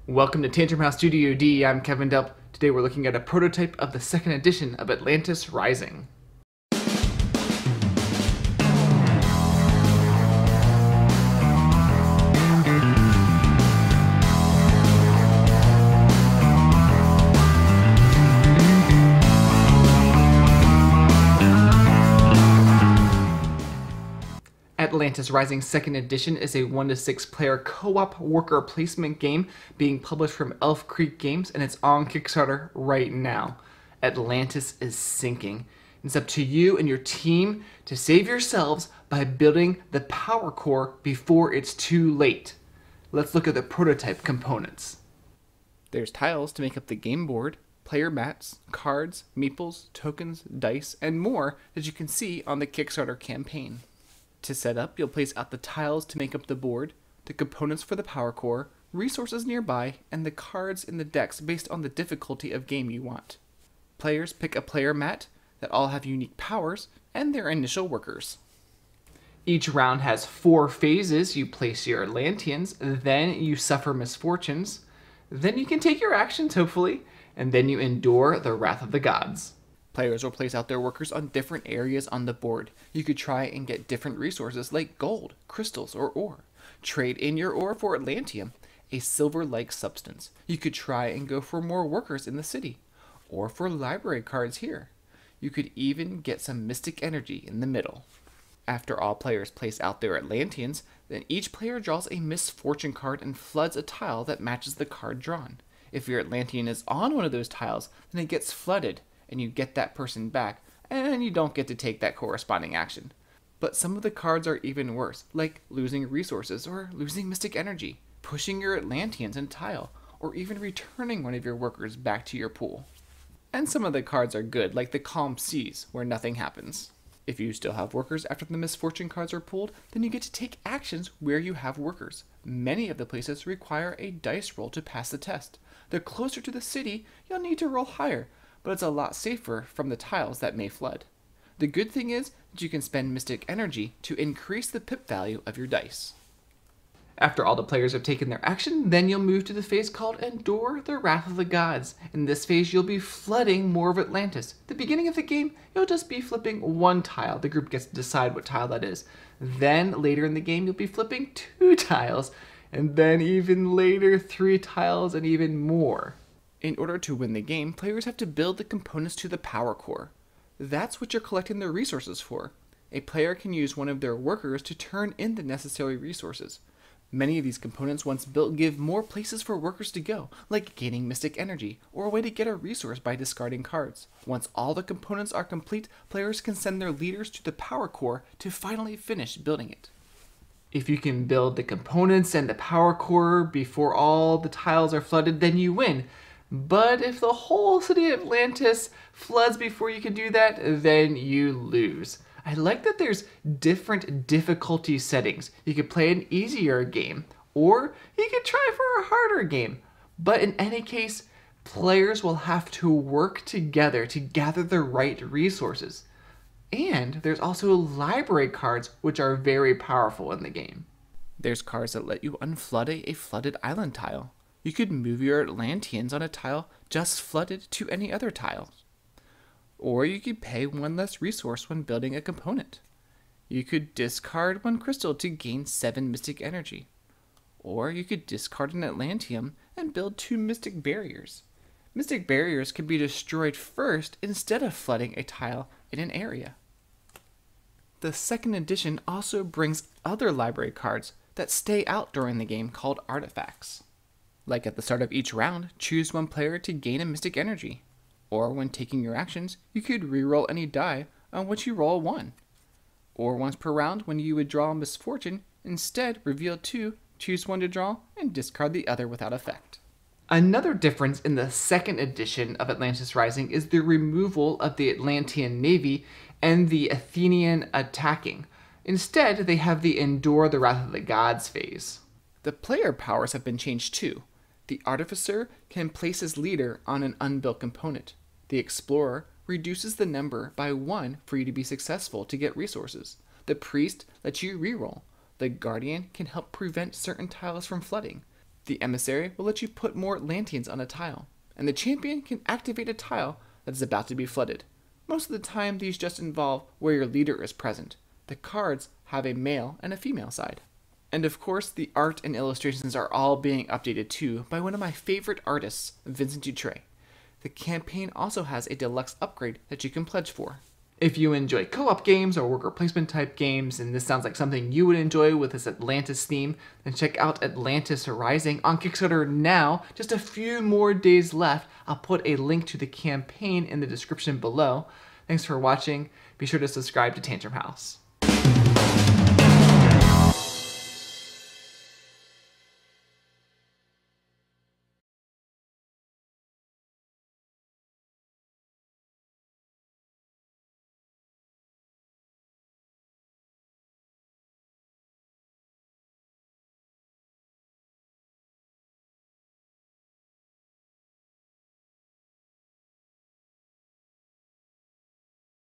Welcome to Tantrum House Studio D. I'm Kevin Delp. Today we're looking at a prototype of the second edition of Atlantis Rising. Atlantis Rising 2nd Edition is a 1 to 6 player co-op worker placement game being published from Elf Creek Games, and it's on Kickstarter right now. Atlantis is sinking. It's up to you and your team to save yourselves by building the power core before it's too late. Let's look at the prototype components. There's tiles to make up the game board, player mats, cards, meeples, tokens, dice, and more that you can see on the Kickstarter campaign. To set up, you'll place out the tiles to make up the board, the components for the power core, resources nearby, and the cards in the decks based on the difficulty of game you want. Players pick a player mat that all have unique powers and their initial workers. Each round has 4 phases. You place your Atlanteans, then you suffer misfortunes, then you can take your actions, hopefully, and then you endure the wrath of the gods. Players will place out their workers on different areas on the board. You could try and get different resources like gold, crystals, or ore. Trade in your ore for Atlantium, a silver-like substance. You could try and go for more workers in the city, or for library cards here. You could even get some mystic energy in the middle. After all players place out their Atlanteans, then each player draws a misfortune card and floods a tile that matches the card drawn. If your Atlantean is on one of those tiles, then it gets flooded, and you get that person back, and you don't get to take that corresponding action. But some of the cards are even worse, like losing resources or losing mystic energy, pushing your Atlanteans in tile, or even returning one of your workers back to your pool. And some of the cards are good, like the calm seas, where nothing happens. If you still have workers after the misfortune cards are pulled, then you get to take actions where you have workers. Many of the places require a dice roll to pass the test. The closer to the city, you'll need to roll higher, but it's a lot safer from the tiles that may flood. The good thing is that you can spend mystic energy to increase the pip value of your dice. After all the players have taken their action, then you'll move to the phase called Endure the Wrath of the Gods. In this phase, you'll be flooding more of Atlantis. At the beginning of the game, you'll just be flipping one tile. The group gets to decide what tile that is. Then, later in the game, you'll be flipping 2 tiles. And then even later, 3 tiles and even more. In order to win the game, players have to build the components to the power core. That's what you're collecting the resources for. A player can use one of their workers to turn in the necessary resources. Many of these components, once built, give more places for workers to go, like gaining mystic energy, or a way to get a resource by discarding cards. Once all the components are complete, players can send their leaders to the power core to finally finish building it. If you can build the components and the power core before all the tiles are flooded, then you win. But if the whole city of Atlantis floods before you can do that, then you lose. I like that there's different difficulty settings. You could play an easier game, or you could try for a harder game. But in any case, players will have to work together to gather the right resources. And there's also library cards, which are very powerful in the game. There's cards that let you unflood a flooded island tile. You could move your Atlanteans on a tile just flooded to any other tile. Or you could pay 1 less resource when building a component. You could discard 1 crystal to gain 7 mystic energy. Or you could discard an Atlantium and build 2 mystic barriers. Mystic barriers can be destroyed first instead of flooding a tile in an area. The 2nd edition also brings other library cards that stay out during the game called artifacts. Like at the start of each round, choose 1 player to gain a mystic energy. Or when taking your actions, you could reroll any die on which you roll 1. Or once per round, when you would draw a misfortune, instead reveal 2, choose 1 to draw, and discard the other without effect. Another difference in the 2nd edition of Atlantis Rising is the removal of the Atlantean Navy and the Athenian attacking. Instead, they have the Endure the Wrath of the Gods phase. The player powers have been changed too. The Artificer can place his leader on an unbuilt component. The Explorer reduces the number by 1 for you to be successful to get resources. The Priest lets you reroll. The Guardian can help prevent certain tiles from flooding. The emissary will let you put more Atlanteans on a tile, and the champion can activate a tile that is about to be flooded. Most of the time, these just involve where your leader is present. The cards have a male and a female side. And of course, the art and illustrations are all being updated too by one of my favorite artists, Vincent Dutray. The campaign also has a deluxe upgrade that you can pledge for. If you enjoy co-op games or worker placement type games, and this sounds like something you would enjoy with this Atlantis theme, then check out Atlantis Rising on Kickstarter now. Just a few more days left. I'll put a link to the campaign in the description below. Thanks for watching. Be sure to subscribe to Tantrum House.